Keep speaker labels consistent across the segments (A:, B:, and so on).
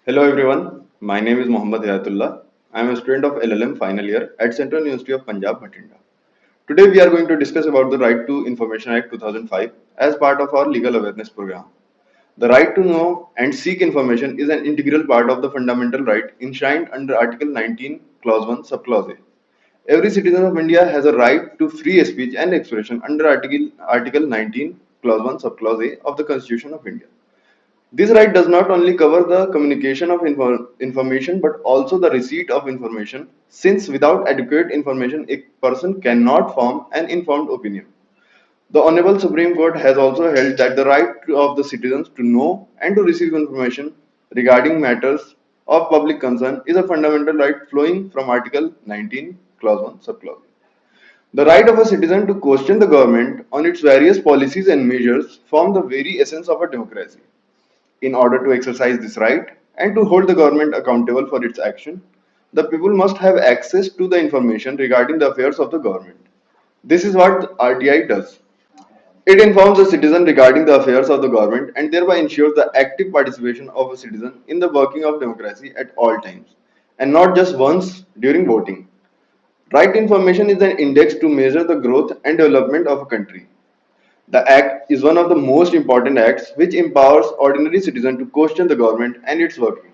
A: Hello everyone, my name is Hedayatullah. I am a student of LL.M final year at Central University of Punjab, Bhatinda. Today we are going to discuss about the Right to Information Act 2005 as part of our legal awareness program. The right to know and seek information is an integral part of the fundamental right enshrined under Article 19, Clause 1, Subclause A. Every citizen of India has a right to free speech and expression under Article 19, Clause 1, Subclause A of the Constitution of India. This right does not only cover the communication of information but also the receipt of information, since without adequate information, a person cannot form an informed opinion. The Honorable Supreme Court has also held that the right of the citizens to know and to receive information regarding matters of public concern is a fundamental right flowing from Article 19, Clause 1, Subclause. The right of a citizen to question the government on its various policies and measures form the very essence of a democracy. In order to exercise this right and to hold the government accountable for its action, the people must have access to the information regarding the affairs of the government. This is what RTI does. It informs the citizen regarding the affairs of the government and thereby ensures the active participation of a citizen in the working of democracy at all times, and not just once during voting. Right information is an index to measure the growth and development of a country. The Act is one of the most important acts which empowers ordinary citizens to question the government and its working.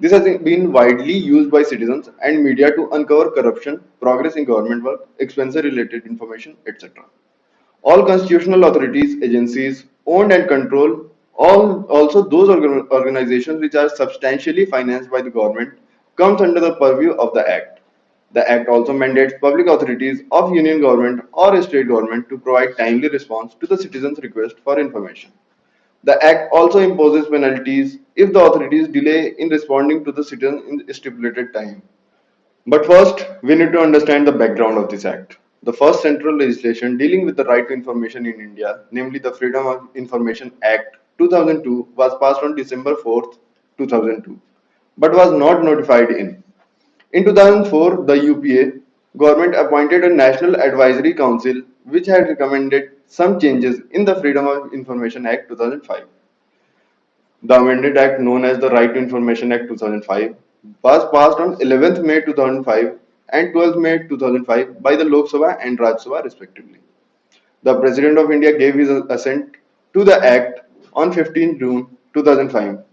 A: This has been widely used by citizens and media to uncover corruption, progress in government work, expense related information, etc. All constitutional authorities, agencies, owned and controlled, also those organizations which are substantially financed by the government, comes under the purview of the Act. The Act also mandates public authorities of union government or a state government to provide timely response to the citizens' request for information. The Act also imposes penalties if the authorities delay in responding to the citizen in stipulated time. But first, we need to understand the background of this act. The first central legislation dealing with the right to information in India, namely the Freedom of Information Act 2002, was passed on December 4th, 2002, but was not notified in 2004, the UPA government appointed a National Advisory Council which had recommended some changes in the Freedom of Information Act 2005. The amended act known as the Right to Information Act 2005 was passed on 11th May 2005 and 12th May 2005 by the Lok Sabha and Raj Sabha respectively. The President of India gave his assent to the act on 15 June 2005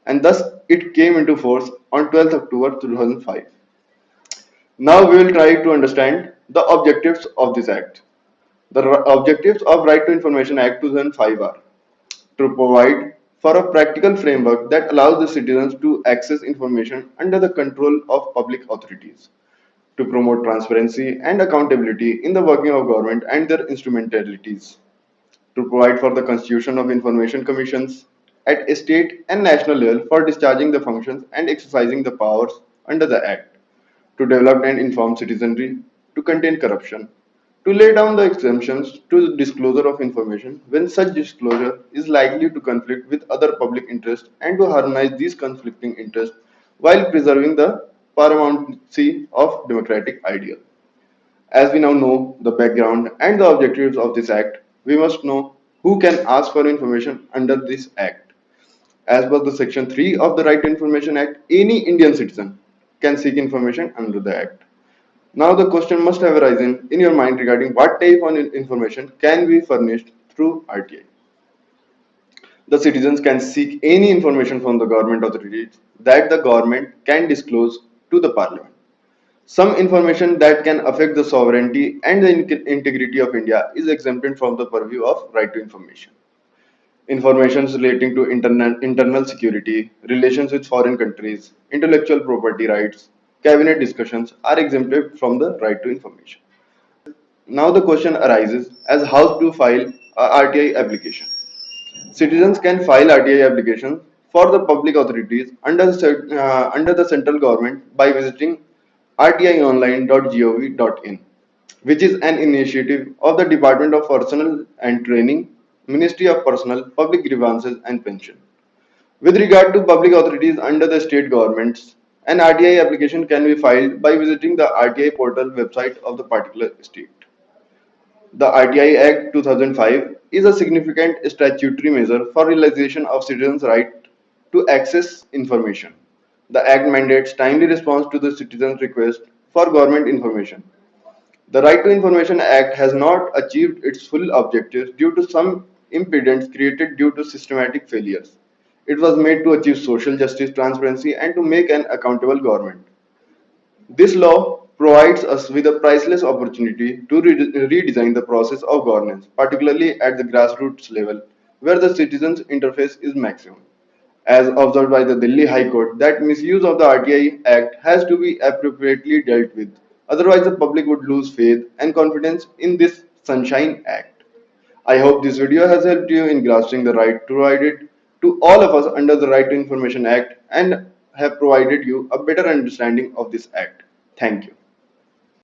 A: and thus it came into force on 12th October 2005. Now we will try to understand the objectives of this act. The objectives of Right to Information Act 2005 are to provide for a practical framework that allows the citizens to access information under the control of public authorities, to promote transparency and accountability in the working of government and their instrumentalities, to provide for the constitution of information commissions at a state and national level for discharging the functions and exercising the powers under the Act, to develop and inform citizenry, to contain corruption, to lay down the exemptions to the disclosure of information when such disclosure is likely to conflict with other public interests and to harmonize these conflicting interests while preserving the paramountcy of democratic ideal. As we now know the background and the objectives of this act, we must know who can ask for information under this act. As per the section 3 of the Right to Information Act, any Indian citizen can seek information under the act. Now the question must have arisen in your mind regarding what type of information can be furnished through RTI. The citizens can seek any information from the government authorities that the government can disclose to the parliament. Some information that can affect the sovereignty and the integrity of India is exempted from the purview of right to information. Information relating to internal security, relations with foreign countries, intellectual property rights, cabinet discussions are exempted from the right to information. Now the question arises as how to file a RTI application. Citizens can file RTI applications for the public authorities under the central government by visiting rtionline.gov.in, which is an initiative of the Department of Personnel and Training, Ministry of Personnel, Public Grievances and Pension. With regard to public authorities under the state governments, an RTI application can be filed by visiting the RTI portal website of the particular state. The RTI Act 2005 is a significant statutory measure for realization of citizens' right to access information. The Act mandates timely response to the citizen's request for government information. The Right to Information Act has not achieved its full objectives due to some impediments created due to systematic failures. It was made to achieve social justice, transparency, and to make an accountable government. This law provides us with a priceless opportunity to redesign the process of governance, particularly at the grassroots level, where the citizens' interface is maximum. As observed by the Delhi High Court, that misuse of the RTI Act has to be appropriately dealt with. Otherwise, the public would lose faith and confidence in this Sunshine Act. I hope this video has helped you in grasping the right provided to all of us under the Right to Information Act and have provided you a better understanding of this act. Thank you.